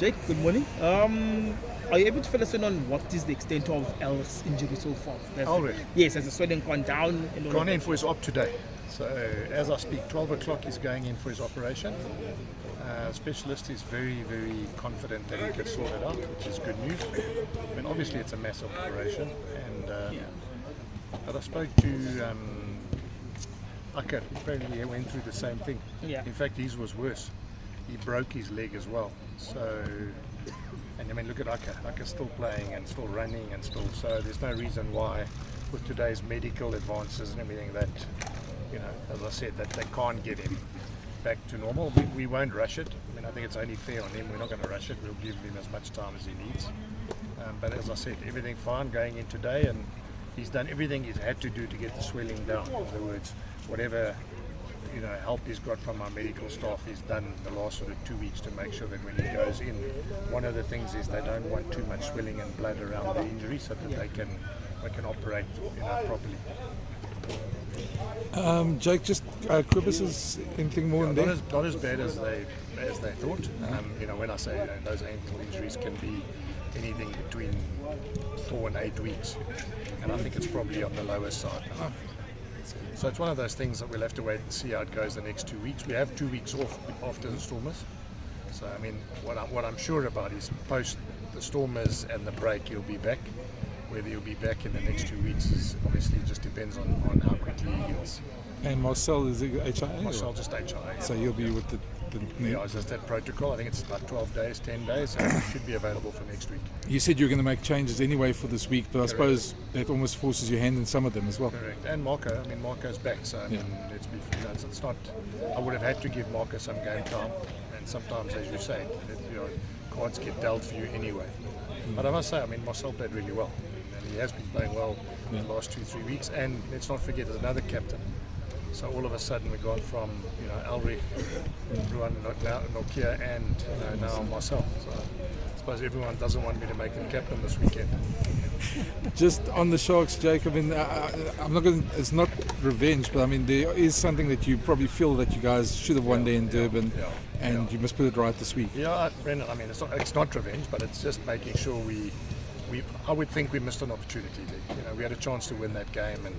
Jake, good morning. Are you able to fill us in on what is the extent of El's injury so far? Ulrich? Yes, has the swelling gone down? Gone in for his op today. So as I speak, 12 o'clock he's going in for his operation. Specialist is very, very confident that he can sort it out, which is good news. I mean, obviously it's a massive operation, and but I spoke to Akker. Apparently he went through the same thing. Yeah. In fact, his was worse. He broke his leg as well. So, and I mean, look at Akker. Akker's still playing and still running and still. So there's no reason why, with today's medical advances and everything, that, you know, as I said, that they can't get him back to normal. We won't rush it. I mean, I think it's only fair on him. We're not going to rush it. We'll give him as much time as he needs. But as I said, everything fine going in today, and he's done everything he's had to do to get the swelling down. In other words, whatever, you know, help he's got from our medical staff, he's done the last sort of 2 weeks to make sure that when he goes in, one of the things is they don't want too much swelling and blood around the injury, so that they can operate, you know, properly. Jake, just crevices, anything more in there? Not as bad as they thought. You know, when I say those ankle injuries can be anything between 4 and 8 weeks, and I think it's probably on the lower side now. So it's one of those things that we'll have to wait and see how it goes the next 2 weeks. We have 2 weeks off after the Stormers. So I mean, what I'm sure about is post the Stormers and the break, he'll be back. Whether he'll be back in the next 2 weeks is obviously just depends on how quickly he heals. And Marcel, is it HIA? Marcel just HIA. So you'll be with the Yeah, it's just that protocol. I think it's about 12 days, 10 days, so it should be available for next week. You said you were going to make changes anyway for this week, but Correct. I suppose that almost forces your hand in some of them as well. Correct. And Marco, I mean, Marco's back, so I mean, let's be, you know, it's not. I would have had to give Marco some game time, and sometimes, as you say, you know, cards get dealt for you anyway. But I must say, I mean, Marcel played really well, and he has been playing well in the last 2-3 weeks. And let's not forget, there's another captain. So all of a sudden we've gone from, you know, Ulrich, Ruan, Nokia, and, you know, now Marcel. So I suppose everyone doesn't want me to make him captain this weekend. Just on the Sharks, Jake, I mean, I'm not going. It's not revenge, but I mean, there is something that you probably feel that you guys should have won there in Durban, and you must put it right this week. Yeah, Brendan. I mean, it's not revenge, but it's just making sure we. I would think we missed an opportunity there. You know, we had a chance to win that game, and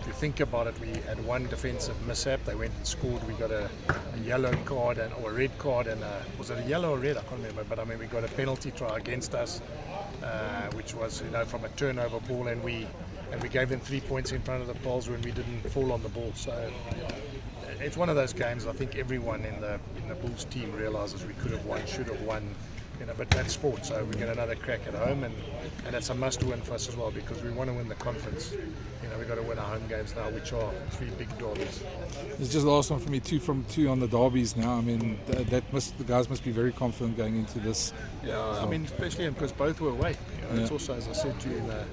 if you think about it, we had one defensive mishap. They went and scored. We got a yellow card or a red card, and was it a yellow or red? I can't remember. But I mean, we got a penalty try against us, which was, you know, from a turnover ball, and we gave them 3 points in front of the Poles when we didn't fall on the ball. So it's one of those games. I think everyone in the Bulls team realizes we could have won, should have won. You know, but that's sport, so we get another crack at home, and it's a must-win for us as well, because we want to win the conference. You know, we've got to win our home games now, which are 3 big derbies. It's just the last one for me, two on the derbies now. I mean, the guys must be very confident going into this. Yeah, I mean, especially because both were away. You know, It's also, as I said to you in the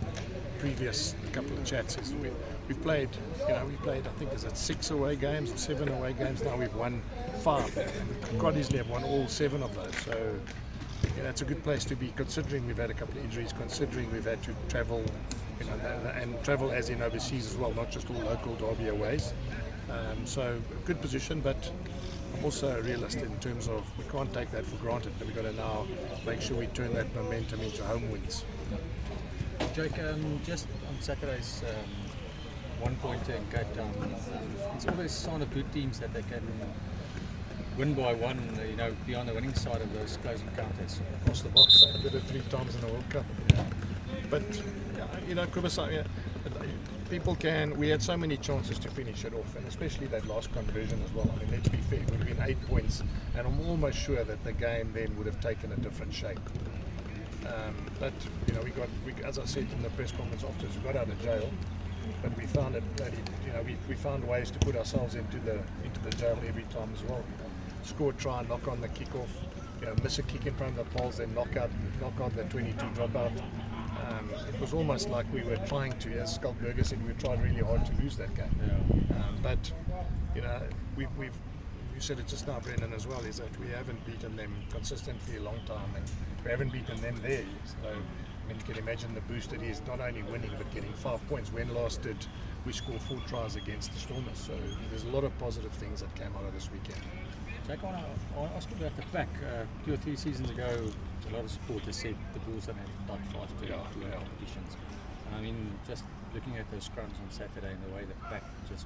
previous couple of chats, is we've played, I think is it 6 away games or 7 away games now. We've won 5. We quite easily have won all 7 of those. So, you know, it's a good place to be, considering we've had a couple of injuries, considering we've had to travel, you know, and travel as in overseas as well, not just all local derby aways. So good position, but I'm also a realist in terms of we can't take that for granted. We've got to now make sure we turn that momentum into home wins. Jake, just on Saturday's 1 pointer in Cape Town, it's always a sign of good teams that they can win by one, you know, be on the winning side of those close encounters. Across the box, I did it 3 times in the World Cup. But, you know, we had so many chances to finish it off, and especially that last conversion as well. I mean, let's be fair, it would have been 8 points, and I'm almost sure that the game then would have taken a different shape. But, you know, as I said in the press conference afterwards, we got out of jail, but we found it bloody, you know, we found ways to put ourselves into the jail every time as well. Score, try and knock on the kick-off, you know, miss a kick in front of the Poles, then knock out the 22 dropout. It was almost like we were trying to, as Skulk Burger said, we tried really hard to lose that game. But, you know, you said it just now, Brendan, as well, is that we haven't beaten them consistently a long time, and we haven't beaten them there. So, I mean, you can imagine the boost it is, not only winning, but getting 5 points. When last did we score 4 tries against the Stormers? So there's a lot of positive things that came out of this weekend. Jack, I want to ask you about the pack. 2 or 3 seasons ago, a lot of supporters said the Bulls don't have tight fast to win competitions. I mean, just looking at those scrums on Saturday and the way the pack just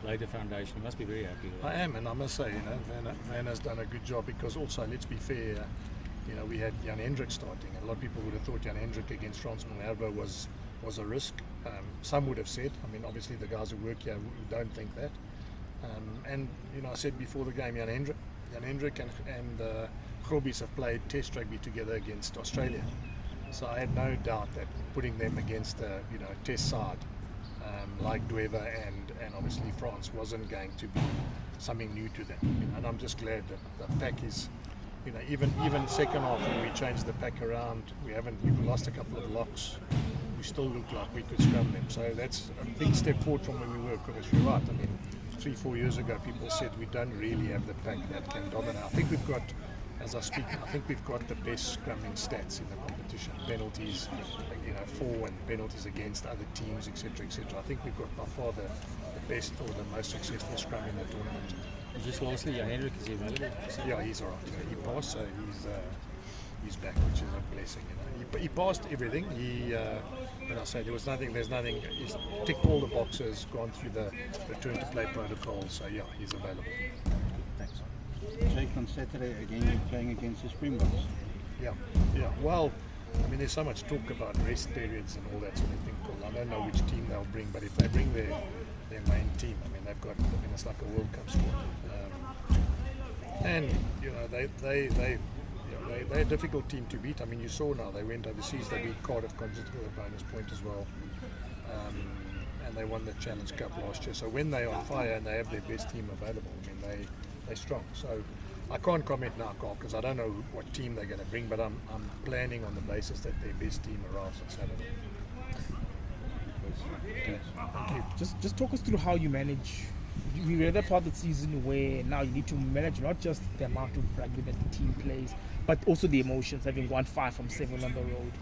laid the foundation, you must be very happy with that. I am, and I must say, Van has done a good job because also, let's be fair, we had Jan Hendrik starting. A lot of people would have thought Jan Hendrik against Frans Malherbe was a risk. Some would have said, I mean, obviously the guys who work here don't think that. And I said before the game, Jan Hendrik and Grobbies have played Test rugby together against Australia. So I had no doubt that putting them against a Test side like Dwever and obviously France wasn't going to be something new to them. And I'm just glad that the pack is, even second half when we changed the pack around, we lost a couple of locks. We still look like we could scrum them. So that's a big step forward from where we were. Because you're right. I mean, 3-4 years ago, people said we don't really have the pack that can dominate. I think we've got, as I speak, we've got the best scrumming stats in the competition. Penalties, for and penalties against other teams, etc., etc. I think we've got by far the best or the most successful scrum in the tournament. And just lastly, Hendrik, is he available? Yeah, he's all right. He passed, so he's back, which is a blessing. He passed everything. When I say there's nothing. He's ticked all the boxes, gone through the return to play protocol. So yeah, he's available. Thanks. Jake, on Saturday again, you're playing against the Springboks. Yeah. Well, I mean, there's so much talk about rest periods and all that sort of thing. I don't know which team they'll bring, but if they bring their main team, I mean, it's like a World Cup squad. And they're a difficult team to beat. I mean, you saw now they went overseas. They beat Cardiff Concerts with a bonus point as well, and they won the Challenge Cup last year. So when they're on fire and they have their best team available, I mean, they're strong. So I can't comment now, Carl, because I don't know what team they're going to bring. But I'm planning on the basis that their best team arrives on Saturday. Thank you. Just talk us through how you manage. We were at that part of the season where now you need to manage not just the amount of rugby that the team plays, but also the emotions, having won 5 from 7 on the road.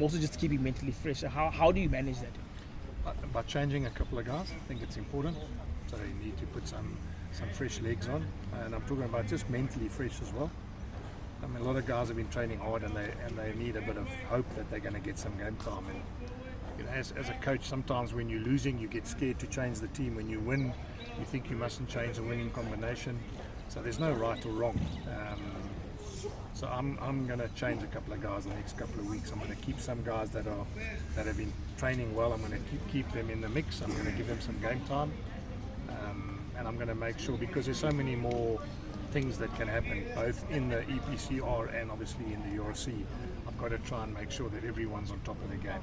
Also just keeping mentally fresh. How do you manage that? By changing a couple of guys, I think it's important. So you need to put some fresh legs on, and I'm talking about just mentally fresh as well. I mean, a lot of guys have been training hard, and they need a bit of hope that they're going to get some game time. And as a coach, sometimes when you're losing, you get scared to change the team. When you win, you think you mustn't change the winning combination. So there's no right or wrong. So I'm going to change a couple of guys the next couple of weeks. I'm going to keep some guys that have been training well. I'm going to keep them in the mix. I'm going to give them some game time, and I'm going to make sure, because there's so many more things that can happen, both in the EPCR and obviously in the URC. I've got to try and make sure that everyone's on top of the game.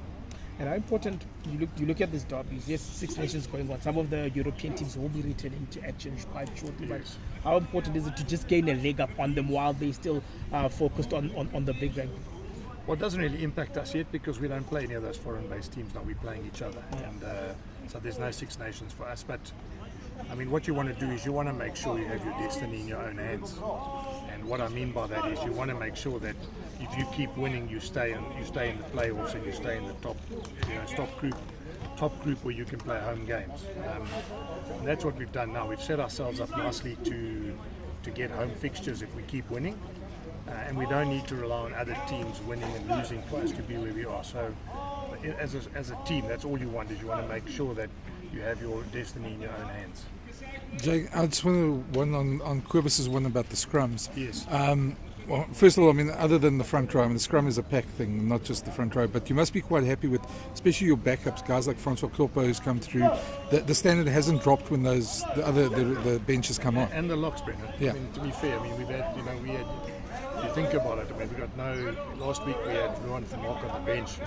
And how important you look at this derby? Yes, 6 Nations going on. Some of the European teams will be returning to action quite shortly. Yes. But how important is it to just gain a leg up on them while they still focused on the big rugby? Well, it doesn't really impact us yet because we don't play any of those foreign-based teams now. We're playing each other, and so there's no 6 Nations for us. But I mean, what you want to do is you want to make sure you have your destiny in your own hands. And what I mean by that is you want to make sure that if you keep winning, you stay in the playoffs and you stay in the top group where you can play home games. And that's what we've done now. We've set ourselves up nicely to get home fixtures if we keep winning, and we don't need to rely on other teams winning and losing for us to be where we are. So, as a team, that's all you want, is you want to make sure that you have your destiny in your own hands. Jake, I just want to one on Quibus's one about the scrums. Yes. Well, first of all, I mean, other than the front row, I mean, the scrum is a pack thing, not just the front row, but you must be quite happy with, especially your backups, guys like Francois Kloppo who's come through. The standard hasn't dropped when the benches come on. And the locks, Brendan. Yeah. I mean, to be fair, I mean, you think about it, I mean, last week we had Ruan van Mark on the bench.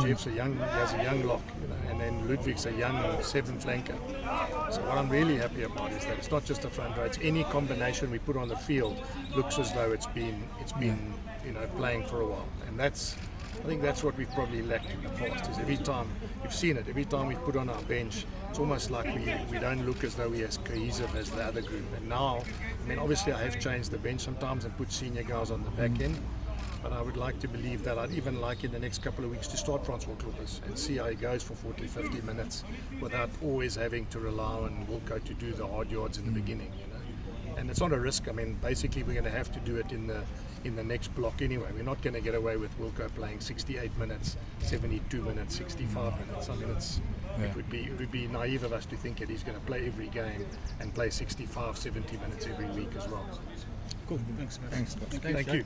Jeff's he has a young lock, and then Ludwig's a young 7th flanker. So what I'm really happy about is that it's not just a front row, it's any combination we put on the field looks as though it's been playing for a while. And I think that's what we've probably lacked in the past, is every time we put on our bench, it's almost like we don't look as though we're as cohesive as the other group. And now, I mean, obviously I have changed the bench sometimes and put senior guys on the back end, but I would like to believe that I'd even like in the next couple of weeks to start Francois Kloppers and see how he goes for 40-50 minutes without always having to rely on Wilco to do the hard yards in the beginning. and it's not a risk. I mean, basically we're going to have to do it in the next block anyway. We're not going to get away with Wilco playing 68 minutes, 72 minutes, 65 minutes. I mean, it would be naive of us to think that he's going to play every game and play 65, 70 minutes every week as well. Cool. Thanks, man. Thanks. Thank you.